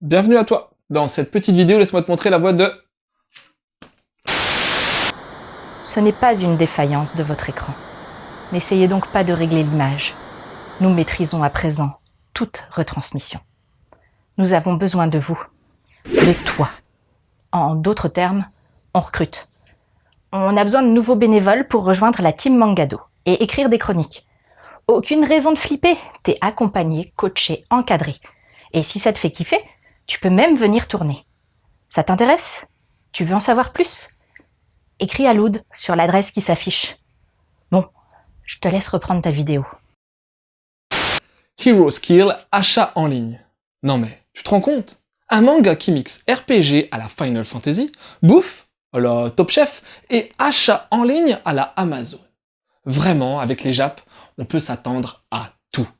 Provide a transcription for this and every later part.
Bienvenue à toi. Dans cette petite vidéo, laisse-moi te montrer la voix de... Ce n'est pas une défaillance de votre écran. N'essayez donc pas de régler l'image. Nous maîtrisons à présent toute retransmission. Nous avons besoin de vous, de toi. En d'autres termes, on recrute. On a besoin de nouveaux bénévoles pour rejoindre la team Mangado et écrire des chroniques. Aucune raison de flipper, t'es accompagné, coaché, encadré. Et si ça te fait kiffer, tu peux même venir tourner. Ça t'intéresse? Tu veux en savoir plus? Écris à Loud sur l'adresse qui s'affiche. Bon, je te laisse reprendre ta vidéo. Hero Skill, achat en ligne. Non mais, tu te rends compte? Un manga qui mixe RPG à la Final Fantasy, bouffe à la Top Chef et achat en ligne à la Amazon. Vraiment, avec les Japs, on peut s'attendre à tout. «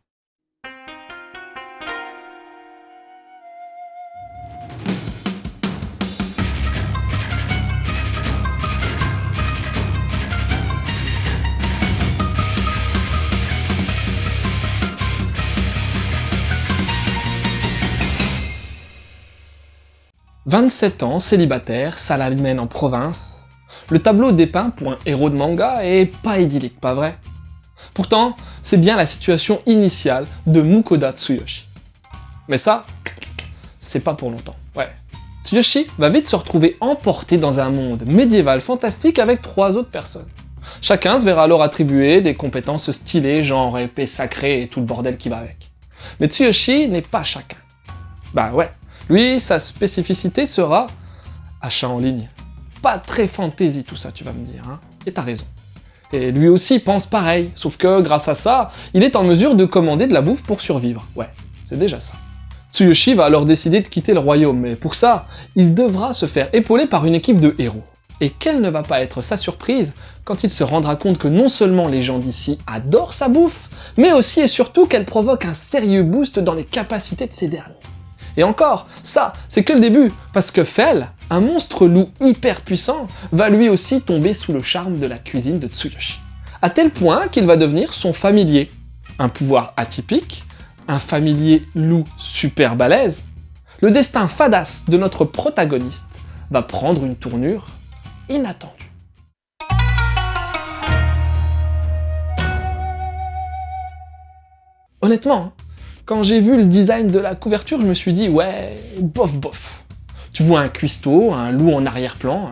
27 ans, célibataire, salaryman en province. Le tableau dépeint pour un héros de manga est pas idyllique, pas vrai? Pourtant, c'est bien la situation initiale de Mukoda Tsuyoshi. Mais ça, c'est pas pour longtemps, ouais. Tsuyoshi va vite se retrouver emporté dans un monde médiéval fantastique avec 3 autres personnes. Chacun se verra alors attribuer des compétences stylées, genre épée sacrée et tout le bordel qui va avec. Mais Tsuyoshi n'est pas chacun. Bah ouais. Lui, sa spécificité sera achat en ligne. Pas très fantasy tout ça, tu vas me dire, hein. Et t'as raison. Et lui aussi pense pareil, sauf que grâce à ça, il est en mesure de commander de la bouffe pour survivre. Ouais, c'est déjà ça. Tsuyoshi va alors décider de quitter le royaume, mais pour ça, il devra se faire épauler par une équipe de héros. Et quelle ne va pas être sa surprise quand il se rendra compte que non seulement les gens d'ici adorent sa bouffe, mais aussi et surtout qu'elle provoque un sérieux boost dans les capacités de ces derniers. Et encore, ça, c'est que le début, parce que Fel, un monstre loup hyper puissant, va lui aussi tomber sous le charme de la cuisine de Tsuyoshi. À tel point qu'il va devenir son familier. Un pouvoir atypique, un familier loup super balèze. Le destin fadasse de notre protagoniste va prendre une tournure inattendue. Honnêtement, quand j'ai vu le design de la couverture, je me suis dit, ouais, bof bof. Tu vois un cuistot, un loup en arrière-plan,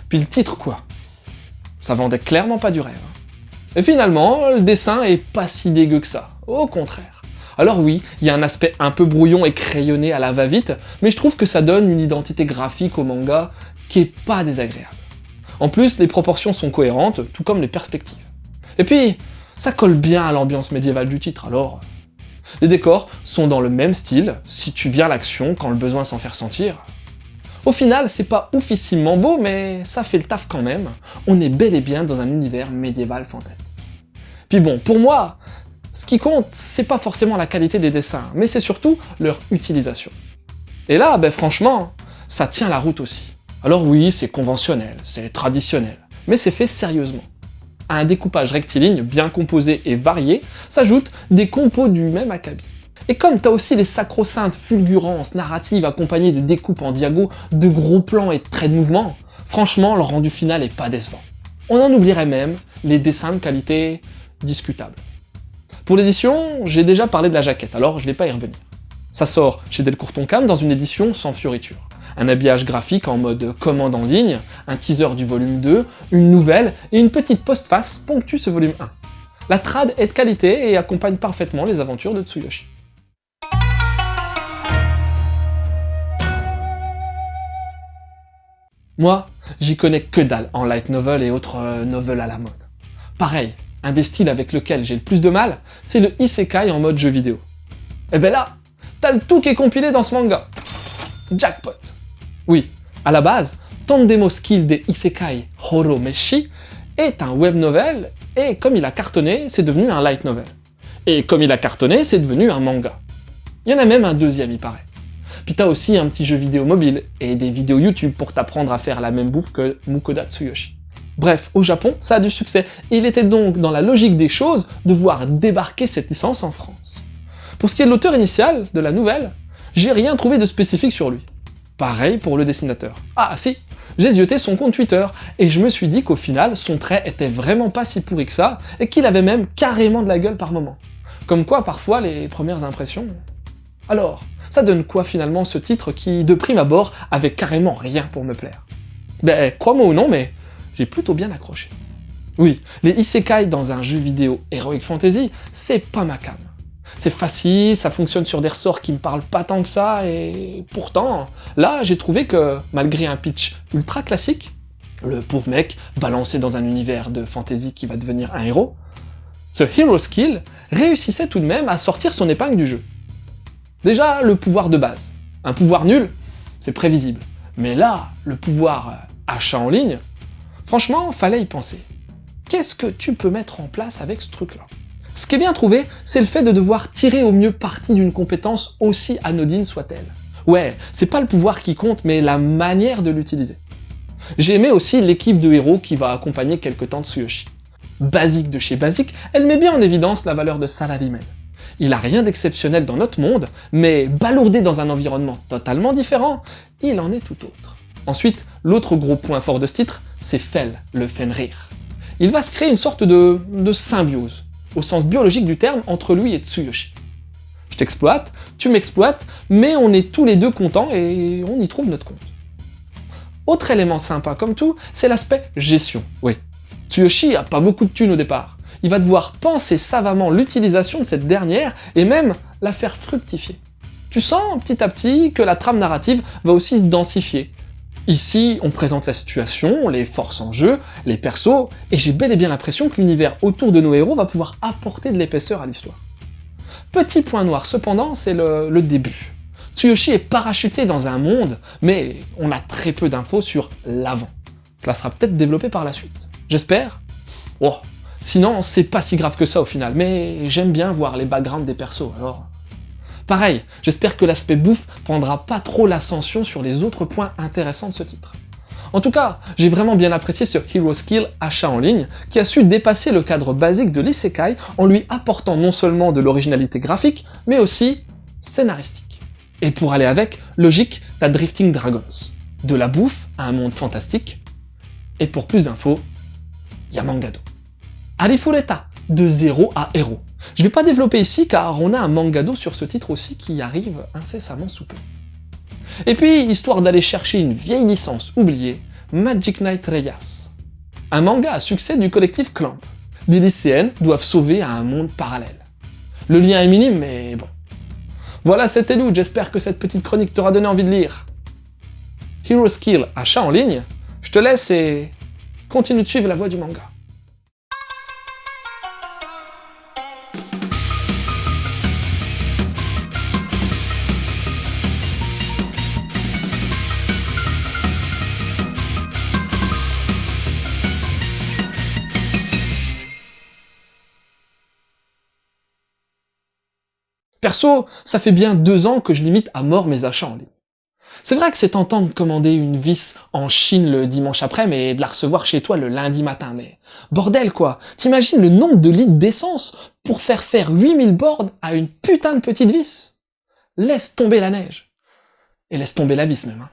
puis le titre quoi. Ça vendait clairement pas du rêve. Et finalement, le dessin est pas si dégueu que ça, au contraire. Alors oui, il y a un aspect un peu brouillon et crayonné à la va-vite, mais je trouve que ça donne une identité graphique au manga qui est pas désagréable. En plus, les proportions sont cohérentes, tout comme les perspectives. Et puis, ça colle bien à l'ambiance médiévale du titre, alors... Les décors sont dans le même style, situent bien l'action quand le besoin s'en fait ressentir. Au final, c'est pas oufissimement beau, mais ça fait le taf quand même. On est bel et bien dans un univers médiéval fantastique. Puis bon, pour moi, ce qui compte, c'est pas forcément la qualité des dessins, mais c'est surtout leur utilisation. Et là, franchement, ça tient la route aussi. Alors oui, c'est conventionnel, c'est traditionnel, mais c'est fait sérieusement. À un découpage rectiligne bien composé et varié, s'ajoutent des compos du même acabit. Et comme t'as aussi les sacro-saintes fulgurances narratives accompagnées de découpes en diago, de gros plans et de traits de mouvement, franchement le rendu final est pas décevant. On en oublierait même les dessins de qualité discutable. Pour l'édition, j'ai déjà parlé de la jaquette, alors je vais pas y revenir. Ça sort chez Delcourt Tonkam dans une édition sans fioriture. Un habillage graphique en mode commande en ligne, un teaser du volume 2, une nouvelle et une petite postface ponctuent ce volume 1. La trad est de qualité et accompagne parfaitement les aventures de Tsuyoshi. Moi, j'y connais que dalle en light novel et autres novels à la mode. Pareil, un des styles avec lequel j'ai le plus de mal, c'est le isekai en mode jeu vidéo. Et là, t'as le tout qui est compilé dans ce manga. Jackpot. Oui, à la base, Tandemo Skill des Isekai Horomeshi est un web novel, et comme il a cartonné, c'est devenu un light novel. Et comme il a cartonné, c'est devenu un manga. Il y en a même un deuxième, il paraît. Puis t'as aussi un petit jeu vidéo mobile, et des vidéos YouTube pour t'apprendre à faire la même bouffe que Mukoda Tsuyoshi. Bref, au Japon, ça a du succès, et il était donc dans la logique des choses de voir débarquer cette licence en France. Pour ce qui est de l'auteur initial de la nouvelle, j'ai rien trouvé de spécifique sur lui. Pareil pour le dessinateur. Ah si, j'ai zioté son compte Twitter, et je me suis dit qu'au final, son trait était vraiment pas si pourri que ça, et qu'il avait même carrément de la gueule par moment. Comme quoi, parfois, les premières impressions... Alors, ça donne quoi finalement ce titre qui, de prime abord, avait carrément rien pour me plaire? Ben, crois-moi ou non, mais j'ai plutôt bien accroché. Oui, les isekai dans un jeu vidéo Heroic Fantasy, c'est pas ma came. C'est facile, ça fonctionne sur des ressorts qui me parlent pas tant que ça, et pourtant, là, j'ai trouvé que, malgré un pitch ultra classique, le pauvre mec balancé dans un univers de fantasy qui va devenir un héros, ce Hero Skill réussissait tout de même à sortir son épingle du jeu. Déjà, le pouvoir de base. Un pouvoir nul, c'est prévisible. Mais là, le pouvoir achat en ligne, franchement, fallait y penser. Qu'est-ce que tu peux mettre en place avec ce truc-là? Ce qui est bien trouvé, c'est le fait de devoir tirer au mieux parti d'une compétence aussi anodine soit-elle. Ouais, c'est pas le pouvoir qui compte, mais la manière de l'utiliser. J'ai aimé aussi l'équipe de héros qui va accompagner quelque temps Tsuyoshi. Basique de chez basique, elle met bien en évidence la valeur de salaryman. Il a rien d'exceptionnel dans notre monde, mais balourdé dans un environnement totalement différent, il en est tout autre. Ensuite, l'autre gros point fort de ce titre, c'est Fel, le Fenrir. Il va se créer une sorte de symbiose, au sens biologique du terme, entre lui et Tsuyoshi. Je t'exploite, tu m'exploites, mais on est tous les deux contents et on y trouve notre compte. Autre élément sympa comme tout, c'est l'aspect gestion, oui. Tsuyoshi a pas beaucoup de thunes au départ. Il va devoir penser savamment l'utilisation de cette dernière et même la faire fructifier. Tu sens petit à petit que la trame narrative va aussi se densifier. Ici, on présente la situation, les forces en jeu, les persos, et j'ai bel et bien l'impression que l'univers autour de nos héros va pouvoir apporter de l'épaisseur à l'histoire. Petit point noir cependant, c'est le début. Tsuyoshi est parachuté dans un monde, mais on a très peu d'infos sur l'avant. Cela sera peut-être développé par la suite. J'espère. Oh, sinon, c'est pas si grave que ça au final, mais j'aime bien voir les backgrounds des persos, alors... Pareil, j'espère que l'aspect bouffe prendra pas trop l'ascension sur les autres points intéressants de ce titre. En tout cas, j'ai vraiment bien apprécié ce Hero Skill achat en ligne, qui a su dépasser le cadre basique de l'isekai en lui apportant non seulement de l'originalité graphique, mais aussi scénaristique. Et pour aller avec, logique, t'as Drifting Dragons. De la bouffe à un monde fantastique, et pour plus d'infos, y'a Mangado. Arifureta, de zéro à héros. Je vais pas développer ici car on a un mangado sur ce titre aussi qui arrive incessamment sous peu. Et puis, histoire d'aller chercher une vieille licence oubliée, Magic Knight Reyes. Un manga à succès du collectif Clamp. Des lycéennes doivent sauver à un monde parallèle. Le lien est minime, mais bon. Voilà, c'était Lou, j'espère que cette petite chronique t'aura donné envie de lire. Hero Skill, achat en ligne, je te laisse et continue de suivre la voie du manga. Perso, ça fait bien 2 ans que je limite à mort mes achats en ligne. C'est vrai que c'est tentant de commander une vis en Chine le dimanche après, mais de la recevoir chez toi le lundi matin, mais... Bordel quoi! T'imagines le nombre de litres d'essence pour faire 8000 bords à une putain de petite vis? Laisse tomber la neige. Et laisse tomber la vis même, hein.